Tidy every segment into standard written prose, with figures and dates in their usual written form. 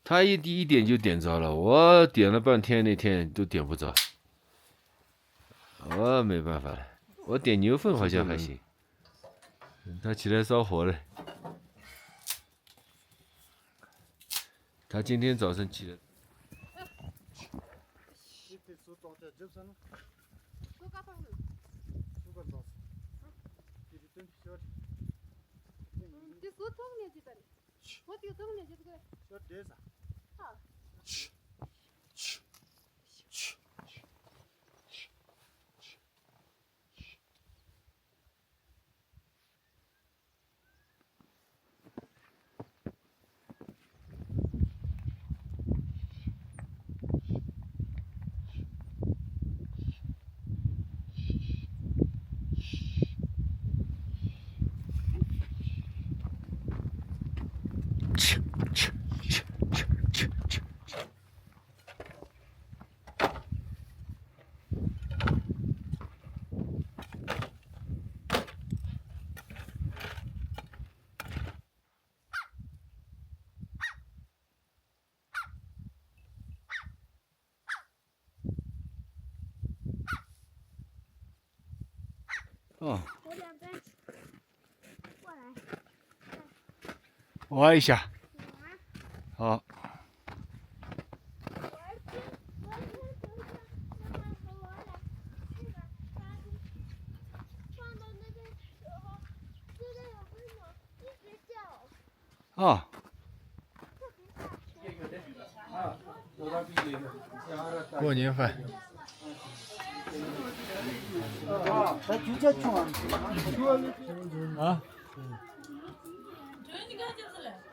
他一点就点着了，我点了半天，那天都点不着，我没办法了。我点牛粪好像还行，他起来烧火了。他今天早上起来。哦，挖一下，好。啊。过年饭。啊？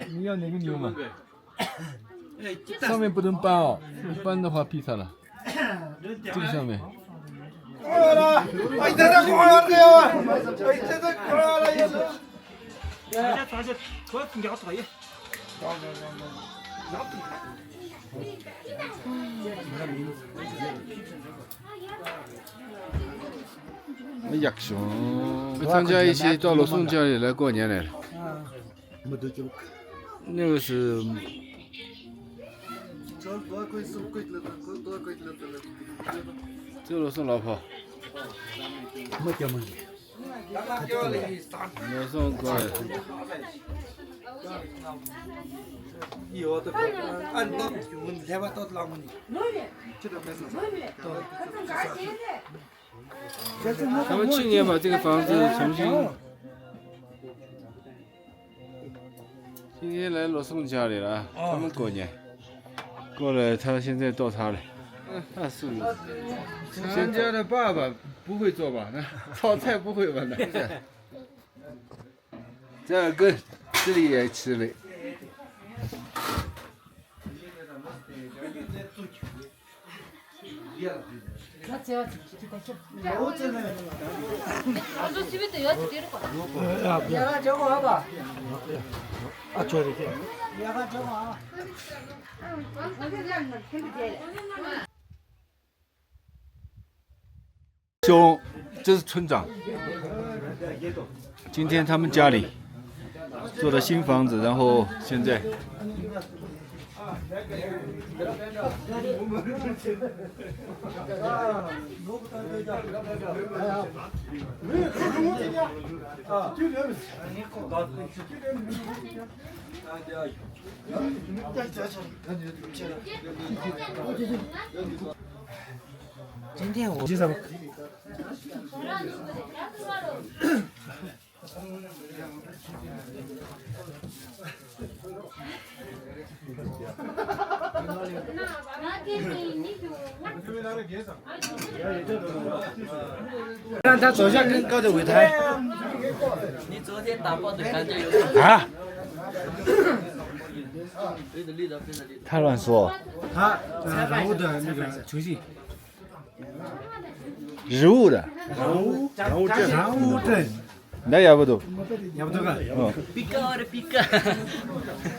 你要哪个牛嘛？上面不能搬哦，搬的话劈它了。这个上面。亚雄，张家一起到罗宋家里来过年来了。那个是。这罗宋老婆。没叫么？罗宋过来。他们去年把这个房子重新，今天来罗宋家里了，他们过年，过来他现在到他了。那是。咱家的爸爸不会做吧？那炒菜不会吧？那。这耳根，这里也吃了。兄，这是村长。今天他们家里做的新房子，然后现在。今天我就是让他走向更高的舞台。你昨天打包的感觉有点啊？力的他乱说。他人物的那个球戏。人物的。人物证。那要不都？要不都个？哦。比卡的比卡。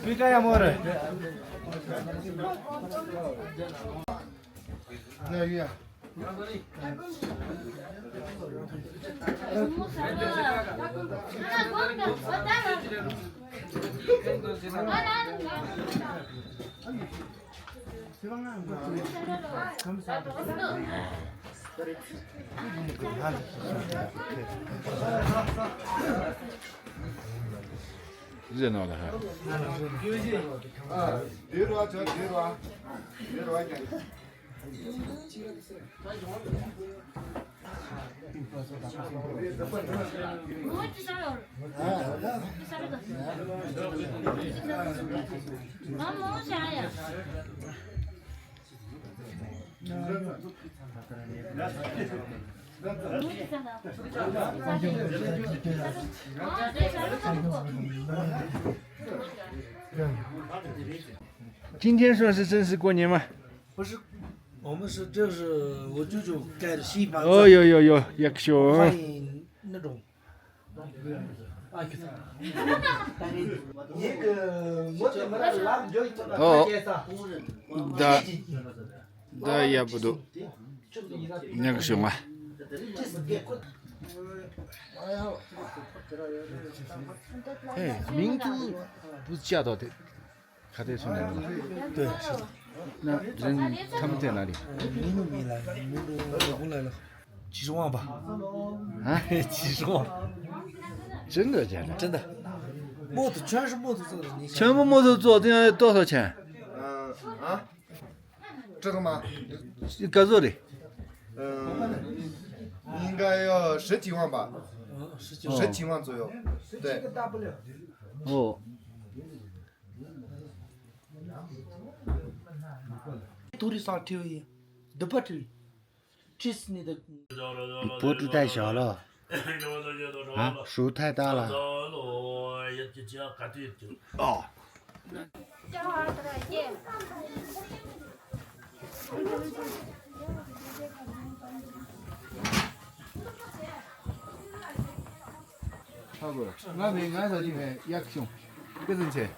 比卡要么的。那鱼啊。热闹的哈。啊，对了，这对了，对了，今天算是正式过年吗？不是，我们是这是我舅舅盖的新房子，哦哟哟哟，一个小欢迎那种。一个我怎么来拉不就哦，那也不多，那个熊啊。哎，民族不是嫁到的，卡在村来的吗？对，是的。那人他们在哪里？民都没来，民都回来了，几十万吧。啊，几十万，真的假的？真的。木头全是木头做的，你想。全部木头做，这样多少钱？这个吗？一个做的。应该要10几万吧19 ，10几万左右。对。哦。土地上丢一，都不丢，这是你的。脖子太小了，啊，手太大了。哦。差不多，俺们俺这地方也凶，别人菜。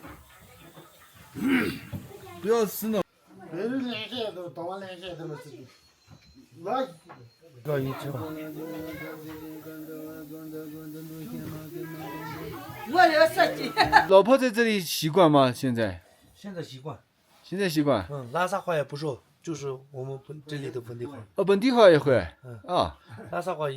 不要死闹。连线都打完连线都是自己。那。高一只吧。我要设计。老婆在这里习惯吗？现在？现在习惯。现在习惯。拉萨话也不说，就是我们这里的本地话。哦，本地话也会。啊。拉萨话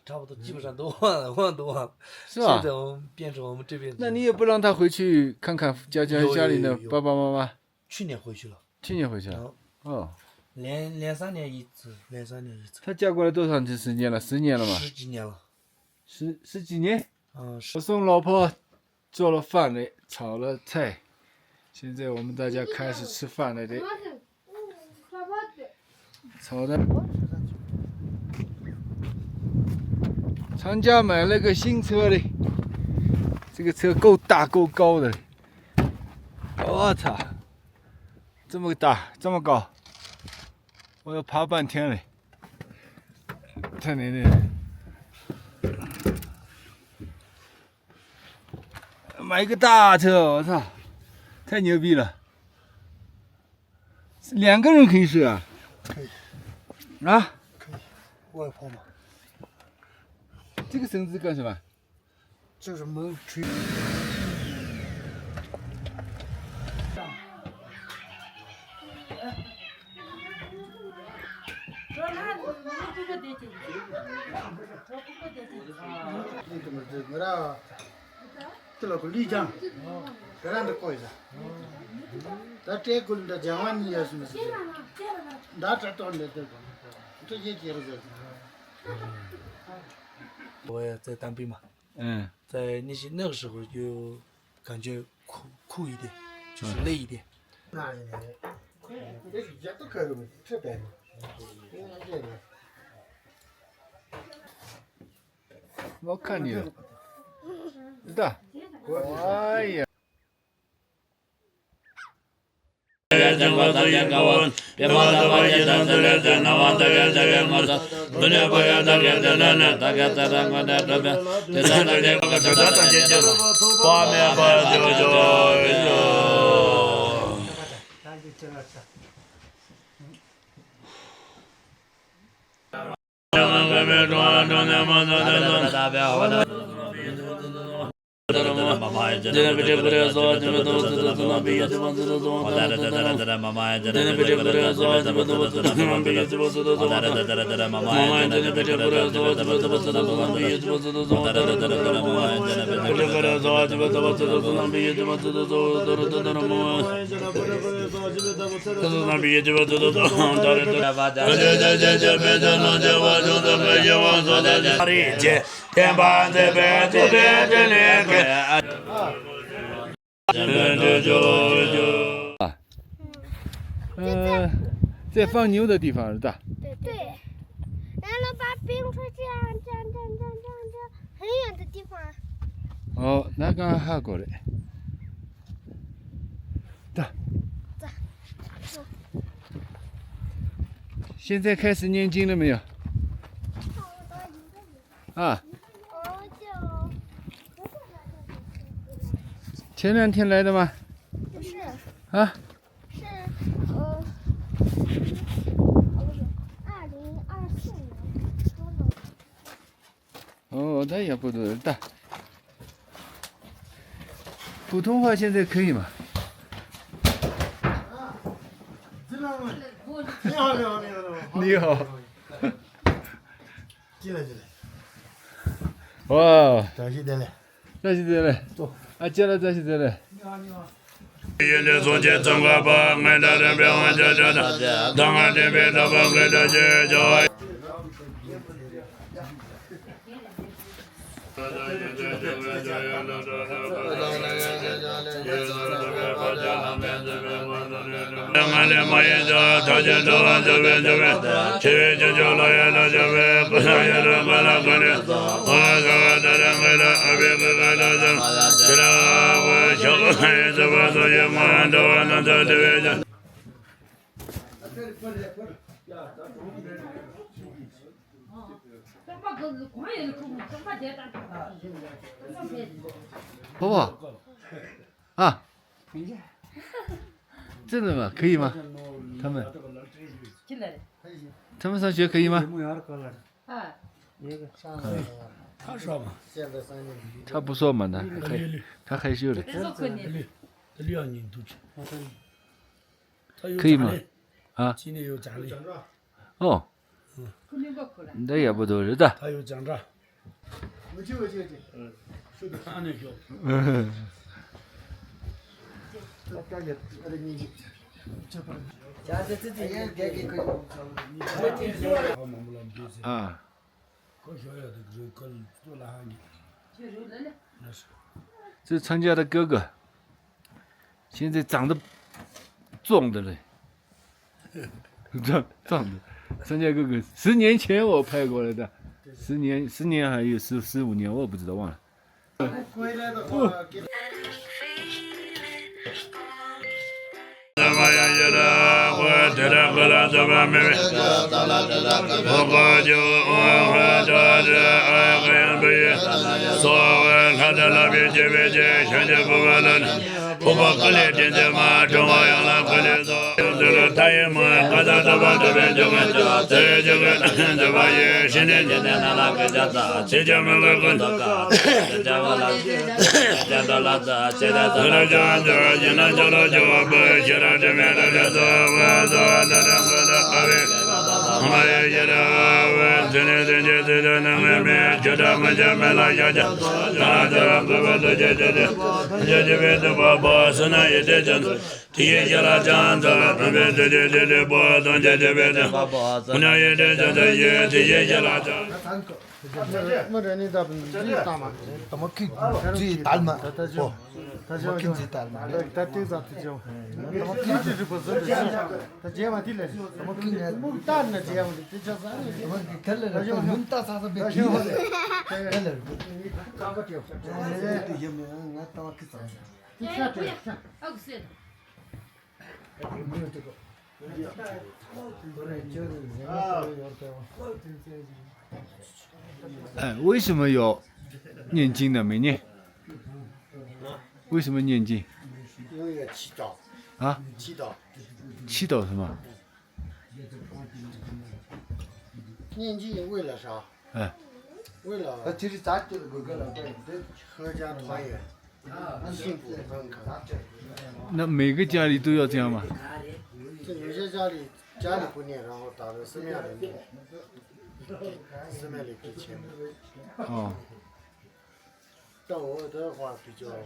差不多基本上都忘多忘了。是吧？现在我们变成我们这边。那你也不让他回去看看家里的爸爸妈妈？去年回去了。去年回去了。哦。连3年一次，连3年一次。他嫁过来多长时间了？10年了吗？十几年了。十几年。我送老婆做了饭了，炒了菜，现在我们大家开始吃饭了的。炒的。厂家买了个新车的，这个车够大够高的。我操，这么大这么高，我要爬半天嘞，太难了。买一个大车，我操，太牛逼了！2个人可以睡啊？可以。啊？可以。外抛嘛。这个绳子干什么？这是门吹。这个丽江，这样的搞一下。那这个的讲完你也是没事。那这到那这个，这也接着这。我也在当兵嘛。在那个时候就感觉酷一点，就是累一点。那也，这些都可以这边。我看你了，的，哎呀。在放牛的地方是的。对，然后把冰车这样很远的地方。哦，那刚还过来。的。现在开始念经了没有？啊。前2天来的吗？不是。啊？是2024年。哦，那也不多大。普通话现在可以吗？你好。你好。进来。哇，这是的嘞。这是的嘞。走。啊，接了这是的嘞。你好。现在从前中国把俺的人别忘记着的，当俺这边的把给这些叫。俺的妈也叫，他就叫俺这边，去就叫老爷老这边，不上也是完了可的，我说这人为了二别个个的人，这了我小个孩子我说也蛮多，那这这边。婆婆，啊，真的吗？可以吗？他们上学可以吗？他说嘛，他不说嘛，他害羞了。可以吗？啊？今年有奖励。哦。那也不多是的。他有奖章。是的，看那个。啊。这是常家的哥哥，现在长得壮的嘞，壮的。常家哥哥10年前我拍过来的，10年还有15年，我不知道忘了。回来的话，他妈呀！这了，我这了喝了这么美味，我喝酒我这爱喝杯，所谓他的那边这边这全就不完了，我把格里真的嘛，中华养了格里做，这个大爷嘛，他这把这边就个这把也是的，这家们来个，这家们来，这到了这了就这，今天就了就不写了这边的这我做的这个的阿贝，我也觉得我这那外面觉得我这买了小家，这个这边的宝是那一点真，第一下了这样子，那边这宝东这边的，我那一点这也第一下了这。我这你咋不大嘛？怎么看最大嘛？哦，他叫最大嘛？他顶上他叫，怎么看这不是的？他这样的来，怎么看呢？蒙大呢这样的，这叫啥？怎么看了？他叫蒙大啥子别看了？看了，你搞个掉，这也没有，俺当个啥？你看这看，没有这个。哎，为什么要念经呢？没念？为什么念经？因为要祈祷。啊？祈祷。祈祷什么？念经为了啥？哎。为了其实咱这个个了，对，合家团圆，幸福安康。那每个家里都要这样吗？这有些家里不念，然后打到寺庙里念，寺庙里给钱。哦，到我的话比较家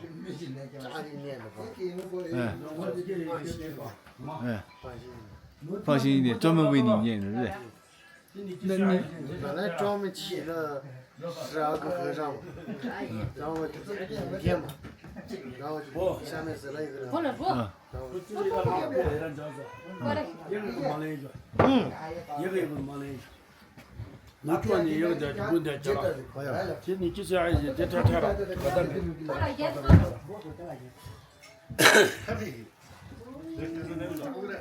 里念的话，哎，放心。放心一点，专门为你念的，对不对？那你本来专门请了12个和尚嘛，然后5天嘛，然后就下面死了一个人，然后你做你有点不得劲了，今你这样一这太了，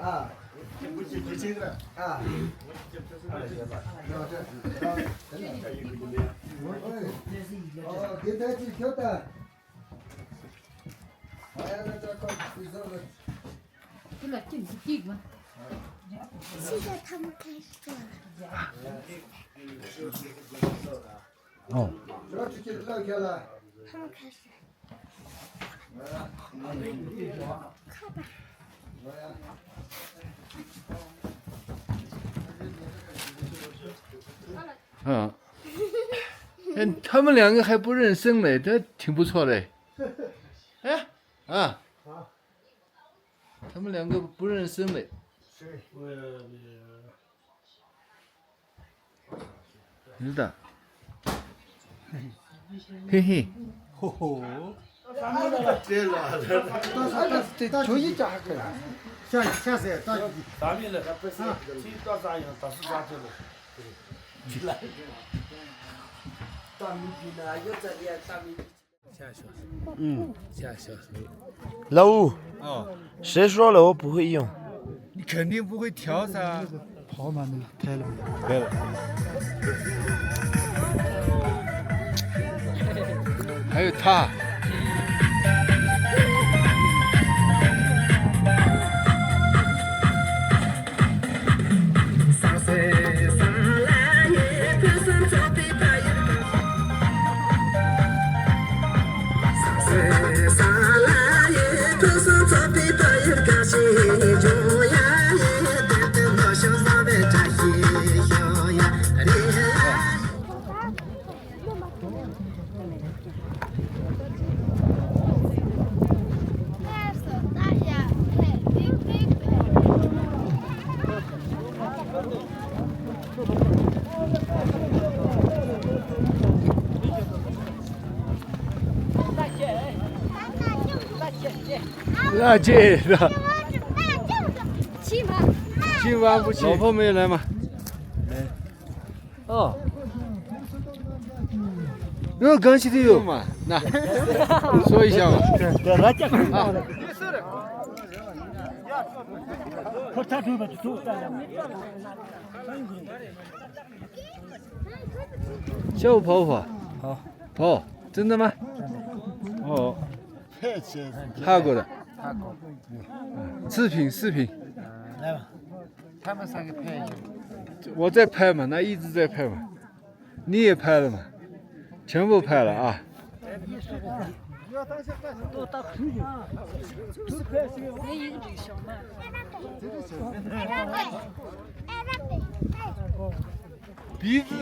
啊，啊，给他去挑的。现在他们开始了。哦，他们开始。靠吧。嗯，哎，他们两个还不认生嘞，这挺不错的。哎，啊，他们两个不认生嘞。是的。嘿嘿。吼吼。这了，到初一家去了，下次到咱们了，不是，谁到啥样，到是啥去了。大米币呢？有这里大米币。下小手。下小手。老吴，哦，谁说了我不会用？你肯定不会调噻。跑嘛那个开了，开了。还有他。那这的。今晚不去。老婆没有来吗？来。哦。那刚起的有嘛？那说一下嘛。啊。下午跑不跑？好。跑，真的吗？哦。拍过的。视频。来吧，他们3个拍一下。我在拍嘛，那一直在拍嘛。你也拍了嘛？全部拍了啊。鼻子。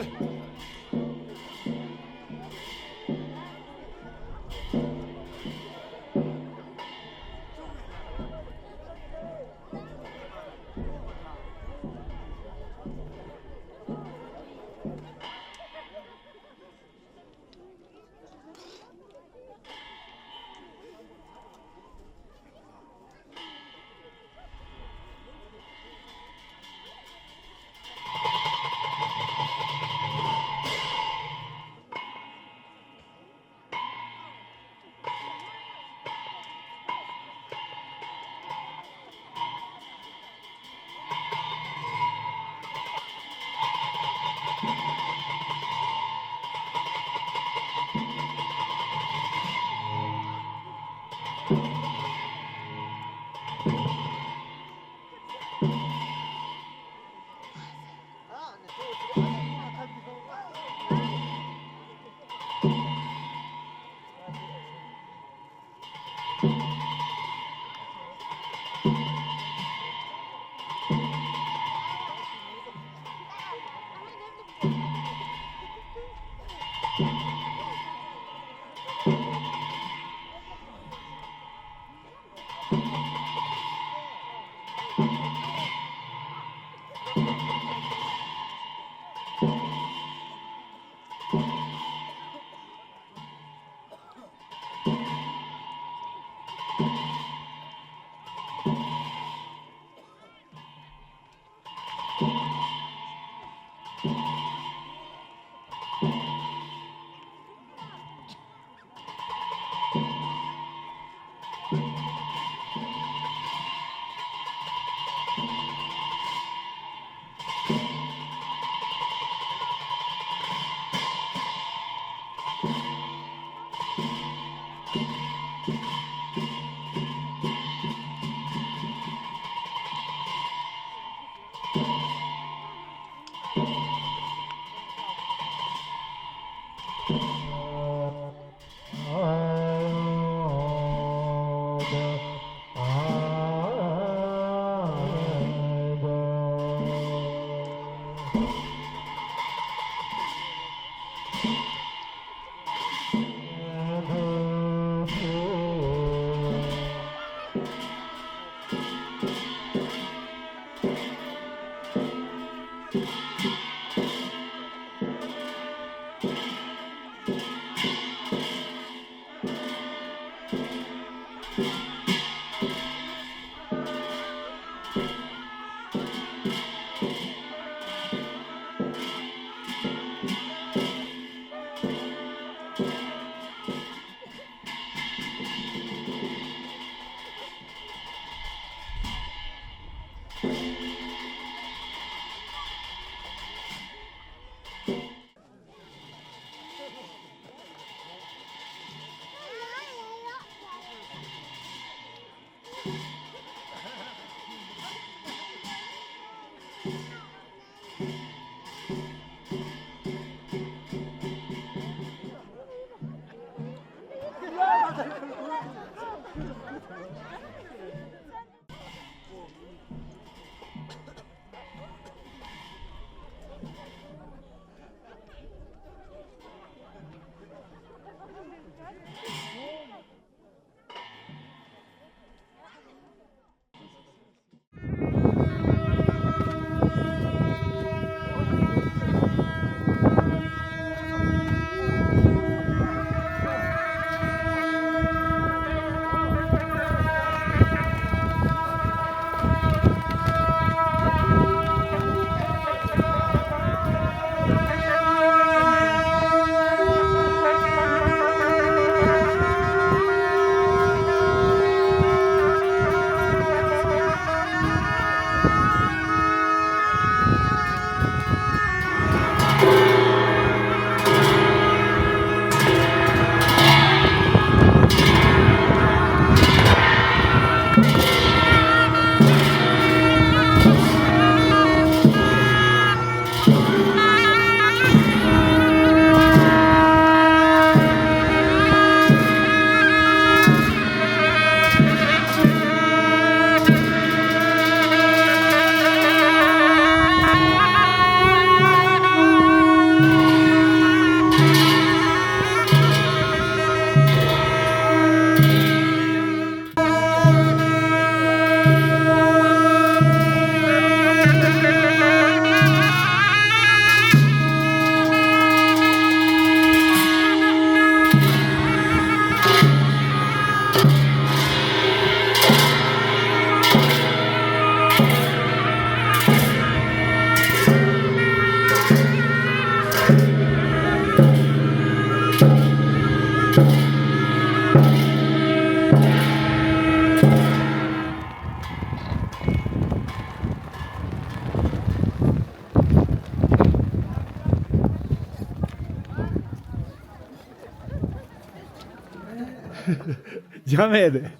Camere.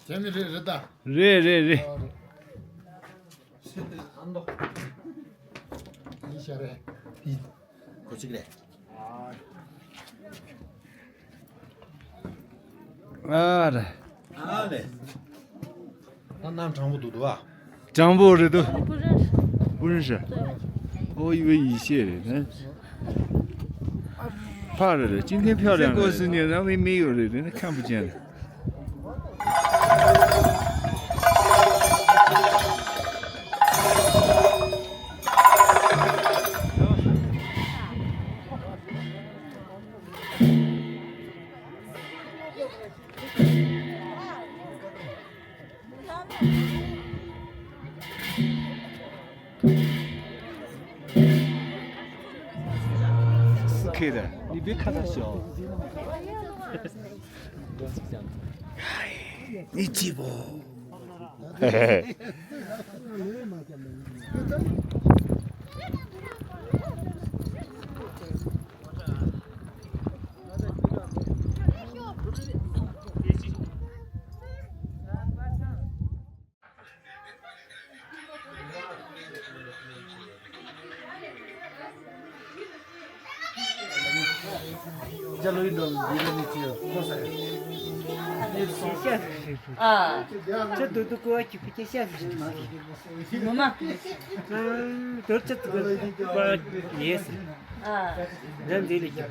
재미를 다. Re. 이샤래. 고치그래. Ara. 아, 네. 那俺张部都多啊？张部这都不认识。不认识。我以为一些的，那怕了的。今天漂亮了。过10年然后没有了，那看不见了。4K 的，你别看它小。你记不？嘿嘿嘿。这路一种离了你就过来。啊，这都过去不接下去嘛？妈妈，都这个把也是啊，人这里去。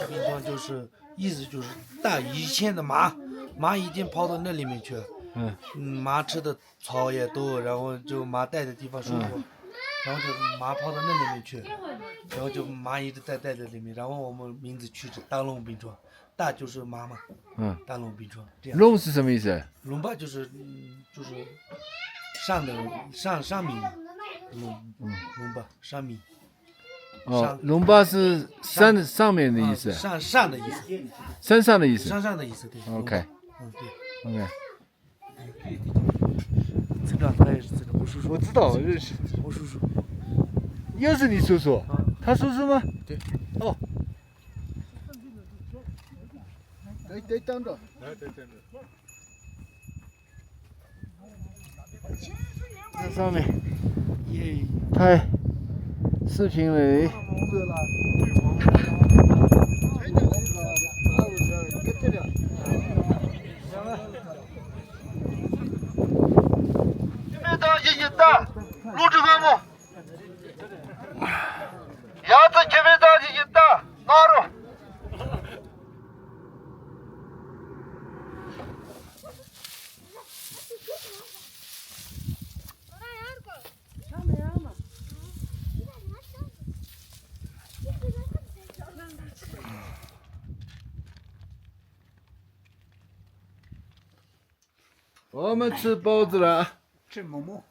地方就是意思就是大以前的马已经跑到那里面去了。马吃的草也多，然后就马待的地方舒服，然后就马跑到那里面去，然后就马一直待在里面，然后我们名字取着大龙冰川，大就是马嘛，大龙冰川这样。龙是什么意思？龙吧就是上面龙吧上面。哦，龙巴是山上面的意思。上的意思。山上的意思。山上的意思对。OK。对。 OK。村长他也是这个我叔叔。我知道，我认识。我叔叔。又是你叔叔？他叔叔吗？对。哦。得等着。在上面拍视频嘞。录制栏目。鸭子前面大进行大，拿着。我们吃包子了。吃馍馍。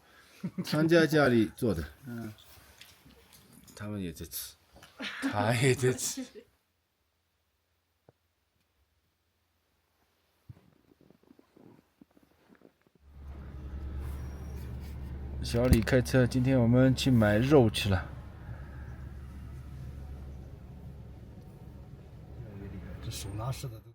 常家家里做的。他们也在吃，他也在吃。小李开车，今天我们去买肉去了。这手拿式的。